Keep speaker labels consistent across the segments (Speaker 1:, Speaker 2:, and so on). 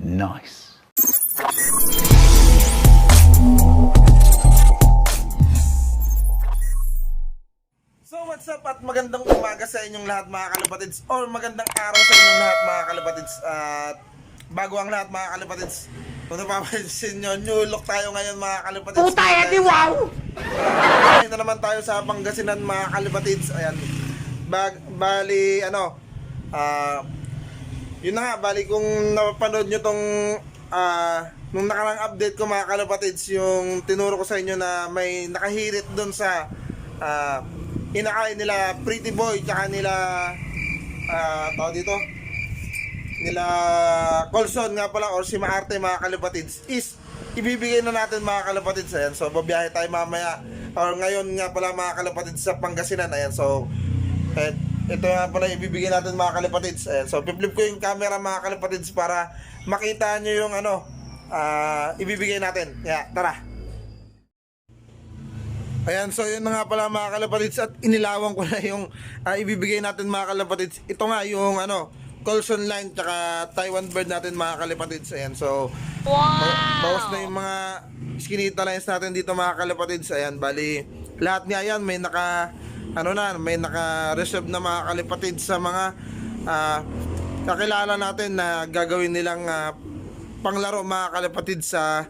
Speaker 1: Nice.
Speaker 2: So what's up at magandang umaga sa inyong lahat mga kalapatids, or magandang araw sa inyong lahat mga kalapatids. At bago ang lahat mga kalapatids, kung napapansin nyo, new look tayo ngayon mga kalapatids.
Speaker 3: Puta yan, di wow!
Speaker 2: Ito naman tayo sa Pangasinan mga kalapatids. Ayan, yun na nga, bali kung napanood nyo tong nung nakarang update ko mga kalapatids, yung tinuro ko sa inyo na may nakahirit doon sa inakain nila Pretty Boy tsaka nila nila Colson nga pala, or si Maarte mga kalapatids, is ibibigay na natin mga kalapatids. Ayan, so babiyahe tayo mamaya or ngayon nga pala mga kalapatids sa Pangasinan. Ayan, so ito nga pala ibibigay natin mga kalapatids. Ayan, so piplip ko yung camera mga kalapatids para makita nyo yung ibibigay natin. Yeah, tara. Ayan, so yun na nga pala mga kalapatids, at inilawan ko na yung ibibigay natin mga kalapatids. Ito nga yung Colson line tsaka Taiwan bird natin mga kalapatids. Ayan, so bawas na yung mga skinita lines natin dito mga kalapatids. Ayan, bali lahat niya yan may may naka-reserve na mga kalapatids sa mga kakilala natin na gagawin nilang panglaro mga kalapatids sa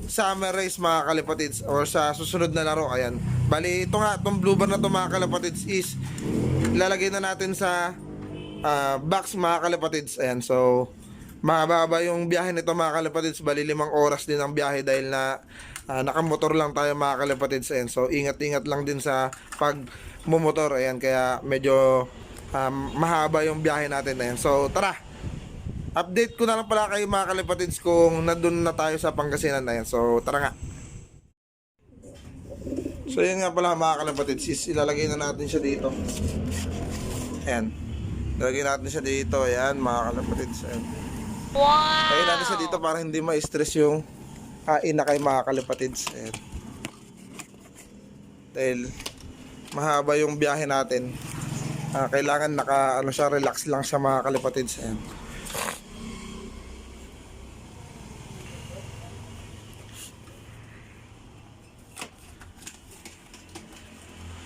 Speaker 2: summer race mga kalapatids, or sa susunod na laro. Ayan, bali ito nga, itong blue bar na ito mga kalapatids is lalagay na natin sa box mga kalapatids. Ayan, so mahaba yung biyahe nito mga kalapatids, bali 5 oras din ang biyahe dahil na nakamotor lang tayo mga kalapatids. Ayan, so ingat-ingat lang din sa pag mumotor. Ayan, kaya medyo mahaba yung biyahe natin. Ayan, so tara, update ko na lang pala kayo mga kalapatids kung nandun na tayo sa Pangasinan. Ayan, so tara nga. So yun nga pala mga kalapatids, is ilalagay na natin siya dito. Ayan, ilalagay natin siya dito. Ayan mga kalapatids. Ayan, lagay natin siya dito para hindi ma-stress yung inakay mga kalapatids. Ayan, dahil mahaba yung biyahe natin, kailangan relax lang siya mga kalapatids. Ayan,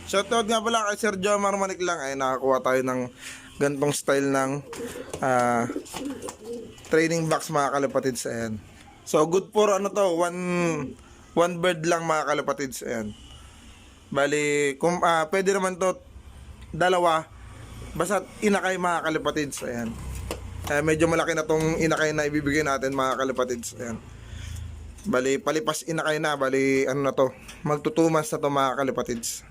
Speaker 2: shoutout nga pala kay Sir Jomar Manik lang, ay nakakuha tayo ng gantong style ng training box mga kalapatids. Ayan, so good for one bird lang mga kalapatids. Ayan, bali kung pwede naman to dalawa, basta inakay mga kalapatids. Ayan, medyo malaki na tong inakay na ibibigay natin mga kalapatids. Ayan, bali palipas inakay na, bali magto 2 months na to mga kalapatids.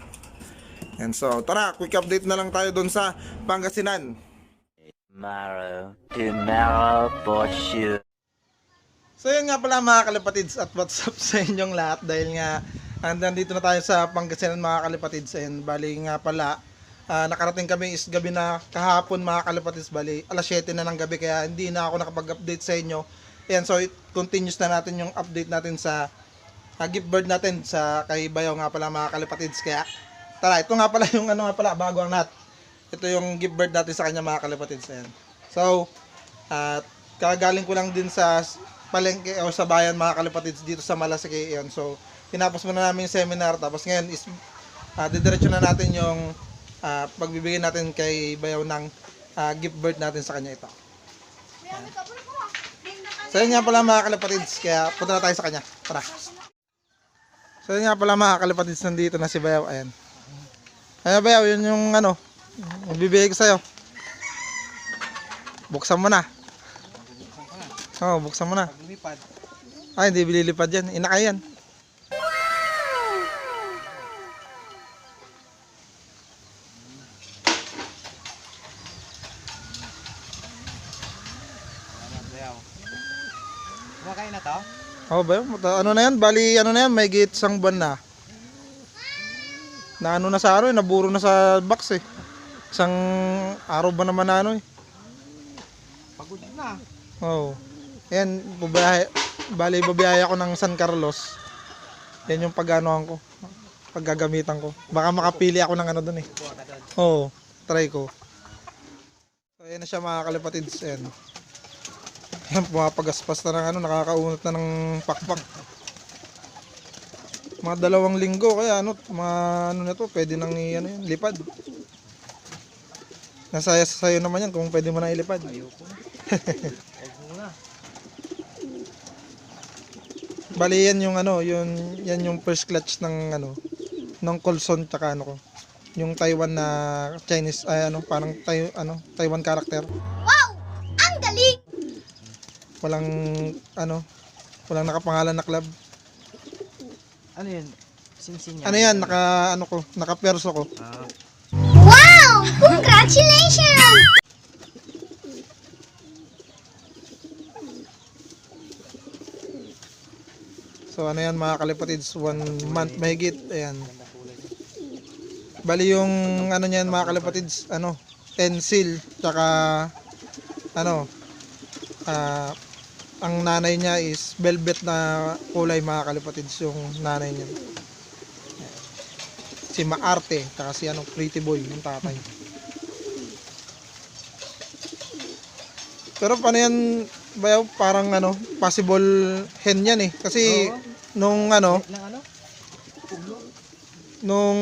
Speaker 2: And so tara, quick update na lang tayo doon sa Pangasinan.
Speaker 3: Tomorrow for sure.
Speaker 2: So yun nga pala mga kalapatids, at what's up sa inyong lahat, dahil nga nandito na tayo sa Pangasinan mga kalapatids. And bali nga pala nakarating kami is gabi na kahapon mga kalapatids, bali alas 7 na ng gabi, kaya hindi na ako nakapag-update sa inyo. Ayan, so continuous na natin yung update natin sa gift bird natin sa kay Bayaw nga pala mga kalapatids. Kaya tara, ito nga pala yung bago ang lahat. Ito yung gift bird natin sa kanya mga kalapatids. Ayan, so kagaling ko lang din sa palengke o sa bayan mga kalapatids dito sa Malasike. Ayan, so tinapos muna namin yung seminar, tapos ngayon is didiretso na natin yung pagbibigay natin kay Bayaw ng gift bird natin sa kanya ito. Ayan. So yun nga pala mga kalapatids, kaya punta na tayo sa kanya. Tara. So yun nga pala mga kalapatids, nandito na si Bayaw. Ayan, ayan Bayaw, yun yung bibigay ko sa'yo. Buksan mo na. Oo, buksan mo na. Ay, hindi bililipad yan. Inakay yan.
Speaker 4: Kumakain na to?
Speaker 2: Oo, Bayaw. Ano na yan? Bali, may git isang buwan na. Na na sa naburo na sa box eh. Isang araw ba naman
Speaker 4: Pagod na.
Speaker 2: Oo. Ayan, babiyahe ako ng San Carlos. Yan yung ko, paggagamitan ko. Baka makapili ako ng doon eh. Oo, try ko. So ayan na siya mga kalapatids. Ayan. Yan, pumapagaspas na ng ano, nakakaunat na ng pakpak. Mga 2 linggo, kaya ano, mga ano na to, pwede nang ano yan, lipad. Nasaya sa sayo naman yan kung pwede mo na ilipad.
Speaker 1: Ayoko na. Huwag muna.
Speaker 2: Bali yan yung ano, yan yung first clutch ng ano, ng Coulson tsaka ano ko. Yung Taiwan na Chinese ay ano, parang Taiwan character.
Speaker 4: Wow! Ang galing!
Speaker 2: Walang ano, walang nakapangalan na club.
Speaker 1: Ano yun? Sing-sing
Speaker 2: Ano yan, naka-perso ko.
Speaker 1: Ah,
Speaker 4: Wow! Congratulations!
Speaker 2: So ano yan mga kalipatids, 1 month mahigit. Ayan.
Speaker 1: ganda kulay niya.
Speaker 2: Bali yung ano niyan mga kalipatids, ano, Ensil, tsaka ano, ang nanay niya is velvet na kulay mga kalipatids, yung nanay niya. Si Maarte, tsaka si ano, Pretty Boy, yung tatay. Pero paano yan, bayaw, parang ano, possible hen yan eh. Kasi
Speaker 1: Oo.
Speaker 2: nung ano,
Speaker 1: Ng ano? Puglo?
Speaker 2: nung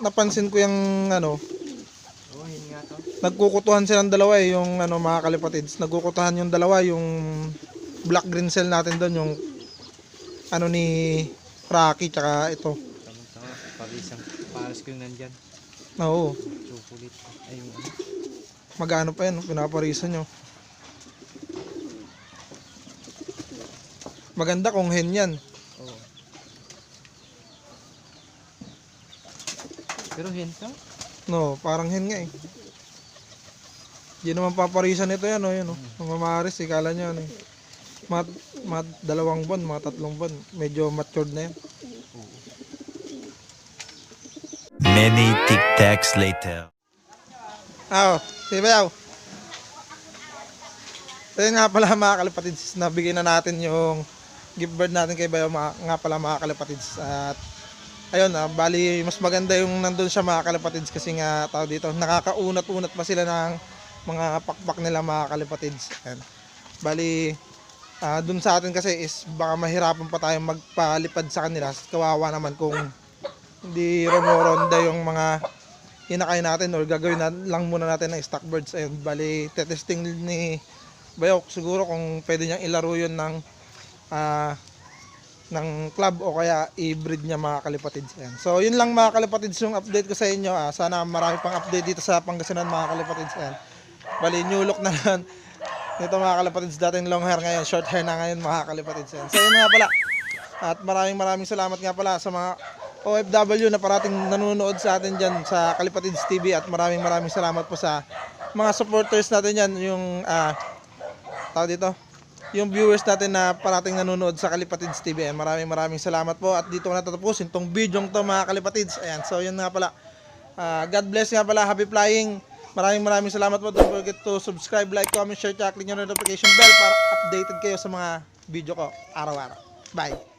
Speaker 2: napansin ko yung ano,
Speaker 1: Oo, yun nga to.
Speaker 2: nagkukutuhan silang dalawa eh, yung ano mga kalipatids. Nagkukutuhan yung dalawa, yung black green cell natin doon, yung ano ni Rocky, tsaka ito.
Speaker 1: Tama-tama. Parisang pares ko yung nandyan.
Speaker 2: Oo,
Speaker 1: Chocolate. Ay, yung ano.
Speaker 2: magano pa yan, no? Pinaparisan nyo. Maganda kung hen yan.
Speaker 1: Oo. Pero henta?
Speaker 2: No, parang hen nga eh. Hindi naman paparisan ito yan, oh, yun, oh. Mamaris, ikala nyo, ano eh. Mga 2 buwan, mga 3 buwan. Medyo matured na yan.
Speaker 3: Many tic-tacs later.
Speaker 2: Si Bayaw. So yun nga pala mga kalipatids, nabigay na natin yung gift bird natin kay Bayaw nga pala mga kalipatids. At ayun, bali mas maganda yung nandun siya mga kalipatids kasi nga tao dito, nakakaunat-unat pa sila ng mga pakpak nila mga kalipatids. Ayan. Bali, dun sa atin kasi is baka mahirapan pa tayong magpalipad sa kanila. Kawawa naman kung hindi rumoronda yung mga inakay natin or gagawin na lang muna natin ng stock birds. Ayun, bali testing ni Bayok siguro kung pwede niyang ilaro yun ng club o kaya i-breed niya mga kalipatids. Ayan. So yun lang mga kalipatids yung update ko sa inyo. Sana marami pang update dito sa Pangasinan mga kalipatids. Ayan. Bali new look na lang nito mga kalipatids, dating long hair ngayon, short hair na ngayon mga kalipatids. Ayan. So yun nga pala. At maraming salamat nga pala sa mga OFW na parating nanonood sa atin dyan sa Kalipatids TV, at maraming salamat po sa mga supporters natin dyan, yung tawag dito, yung viewers natin na parating nanonood sa Kalipatids TV. Ayan, maraming salamat po, at dito ko natatapusin tong video to mga Kalipatids. Ayan, so yun nga pala, God bless nga pala, happy flying, maraming salamat po. Don't forget to subscribe, like, comment, share, click yung notification bell para updated kayo sa mga video ko araw-araw. Bye.